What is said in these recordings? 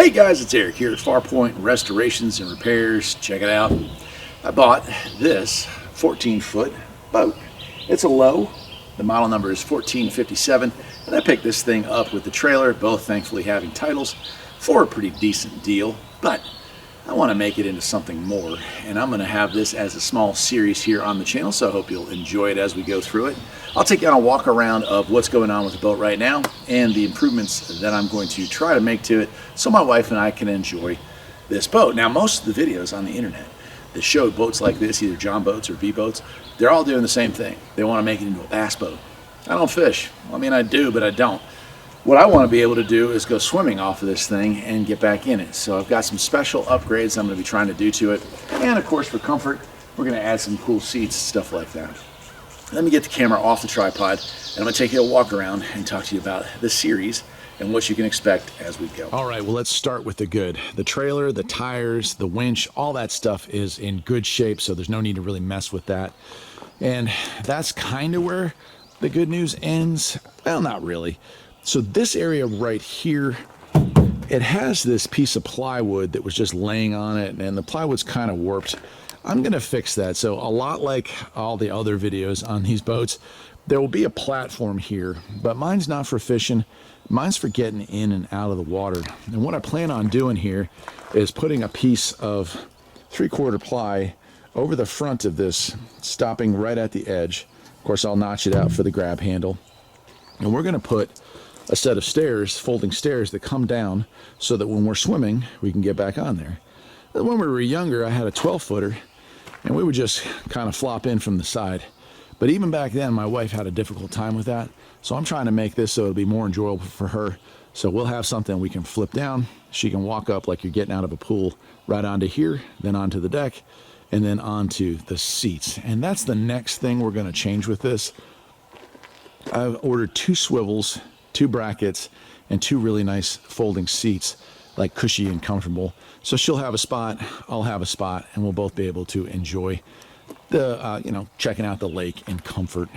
Hey guys, it's Eric here at Farpoint Restorations and Repairs. Check it out. I bought this 14-foot boat. It's a Lowe. The model number is 1457, and I picked this thing up with the trailer, both thankfully having titles, for a pretty decent deal. But I want to make it into something more, and I'm going to have this as a small series here on the channel, so I hope you'll enjoy it as we go through it. I'll take you on a walk around of what's going on with the boat right now and the improvements that I'm going to try to make to it so my wife and I can enjoy this boat. Now, most of the videos on the internet that show boats like this, either John boats or V boats, they're all doing the same thing. They want to make it into a bass boat. I don't fish. I mean, I do, but I don't. What I want to be able to do is go swimming off of this thing and get back in it. So I've got some special upgrades I'm going to be trying to do to it. And of course, for comfort, we're going to add some cool seats, stuff like that. Let me get the camera off the tripod, and I'm going to take you a walk around and talk to you about the series and what you can expect as we go. All right, well, let's start with the good. The trailer, the tires, the winch, all that stuff is in good shape, so there's no need to really mess with that. And that's kind of where the good news ends. Well, not really. So this area right here, it has this piece of plywood that was just laying on it, and the plywood's kind of warped. I'm going to fix that. So a lot like all the other videos on these boats, there will be a platform here, but mine's not for fishing. Mine's for getting in and out of the water. And what I plan on doing here is putting a piece of 3/4 ply over the front of this, stopping right at the edge. Of course, I'll notch it out for the grab handle. And we're going to put a set of stairs, folding stairs that come down so that when we're swimming, we can get back on there. When we were younger, I had a 12-footer, and we would just kind of flop in from the side. But even back then, my wife had a difficult time with that. So I'm trying to make this so it'll be more enjoyable for her. So we'll have something we can flip down. She can walk up like you're getting out of a pool, right onto here, then onto the deck, and then onto the seats. And that's the next thing we're going to change with this. I've ordered 2 swivels, 2 brackets, and 2 really nice folding seats, like cushy and comfortable. So she'll have a spot, I'll have a spot, and we'll both be able to enjoy the, checking out the lake in comfort.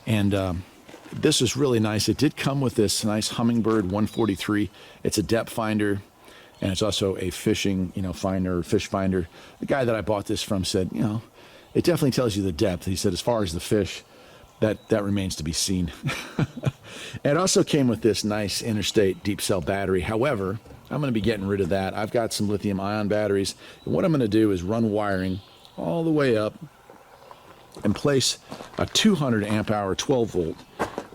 And this is really nice. It did come with this nice Humminbird 143. It's a depth finder, and it's also a fishing, finder, fish finder. The guy that I bought this from said, it definitely tells you the depth. He said, as far as the fish, that remains to be seen. It also came with this nice interstate deep cell battery. However, I'm going to be getting rid of that. I've got some lithium ion batteries, and what I'm going to do is run wiring all the way up and place a 200 amp hour 12 volt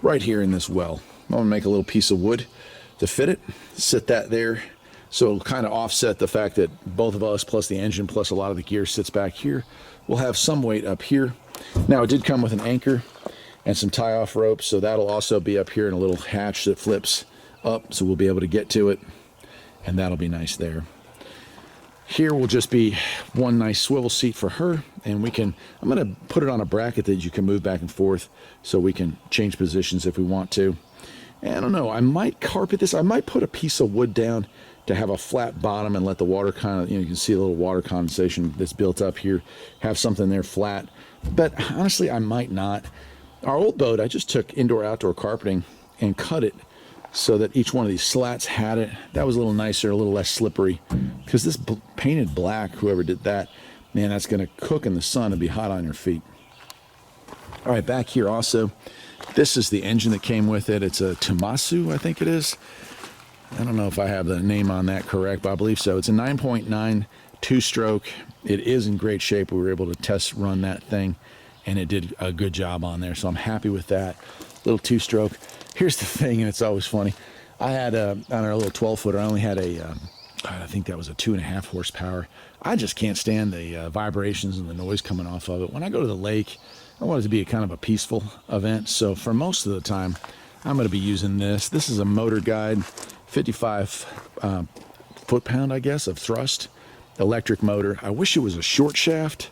right here in this well. I'm going to make a little piece of wood to fit it, sit that there, so it'll kind of offset the fact that both of us plus the engine plus a lot of the gear sits back here. We'll have some weight up here. Now, it did come with an anchor and some tie-off ropes, so that'll also be up here in a little hatch that flips up, so we'll be able to get to it, and that'll be nice there. Here will just be one nice swivel seat for her, and I'm going to put it on a bracket that you can move back and forth so we can change positions if we want to. And I don't know, I might carpet this. I might put a piece of wood down to have a flat bottom and let the water kind of, you can see a little water condensation that's built up here, have something there flat. But honestly, I might not. Our old boat, I just took indoor-outdoor carpeting and cut it so that each one of these slats had it. That was a little nicer, a little less slippery. Because this painted black, whoever did that, man, that's going to cook in the sun and be hot on your feet. All right, back here also, this is the engine that came with it. It's a Tomasu, I think it is. I don't know if I have the name on that correct, but I believe so. It's a 9.9 2-stroke. It is in great shape. We were able to test run that thing, and it did a good job on there, so I'm happy with that. Little 2-stroke. Here's the thing, and it's always funny. I had on our little 12-footer, I only had I think that was a 2.5 horsepower. I just can't stand the vibrations and the noise coming off of it. When I go to the lake, I want it to be a kind of a peaceful event, so for most of the time, I'm going to be using this. This is a Motor Guide 55 foot-pound, I guess, of thrust, electric motor. I wish it was a short shaft,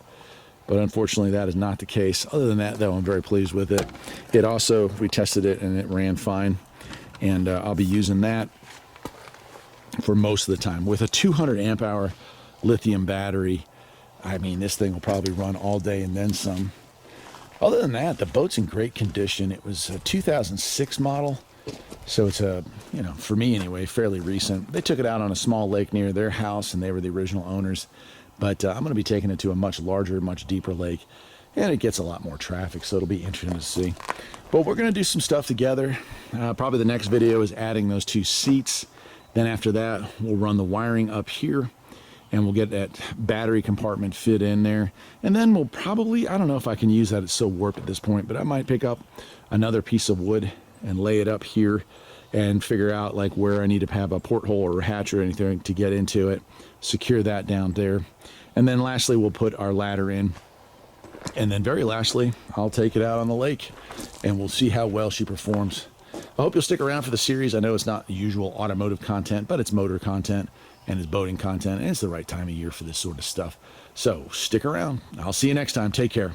but unfortunately that is not the case. Other than that, though, I'm very pleased with it. It also, we tested it and it ran fine, and I'll be using that for most of the time. With a 200 amp hour lithium battery, I mean, this thing will probably run all day and then some. Other than that, the boat's in great condition. It was a 2006 model, So it's a, for me anyway, fairly recent. They took it out on a small lake near their house, and they were the original owners. But I'm going to be taking it to a much larger, much deeper lake, and it gets a lot more traffic, so it'll be interesting to see. But we're going to do some stuff together. Probably the next video is adding those 2 seats. Then after that, we'll run the wiring up here, and we'll get that battery compartment fit in there. And then we'll probably, I don't know if I can use that, it's so warped at this point, but I might pick up another piece of wood and lay it up here and figure out like where I need to have a porthole or a hatch or anything to get into it, secure that down there. And then lastly, we'll put our ladder in. And then very lastly, I'll take it out on the lake and we'll see how well she performs. I hope you'll stick around for the series. I know it's not usual automotive content, but it's motor content and it's boating content, and it's the right time of year for this sort of stuff. So stick around. I'll see you next time. Take care.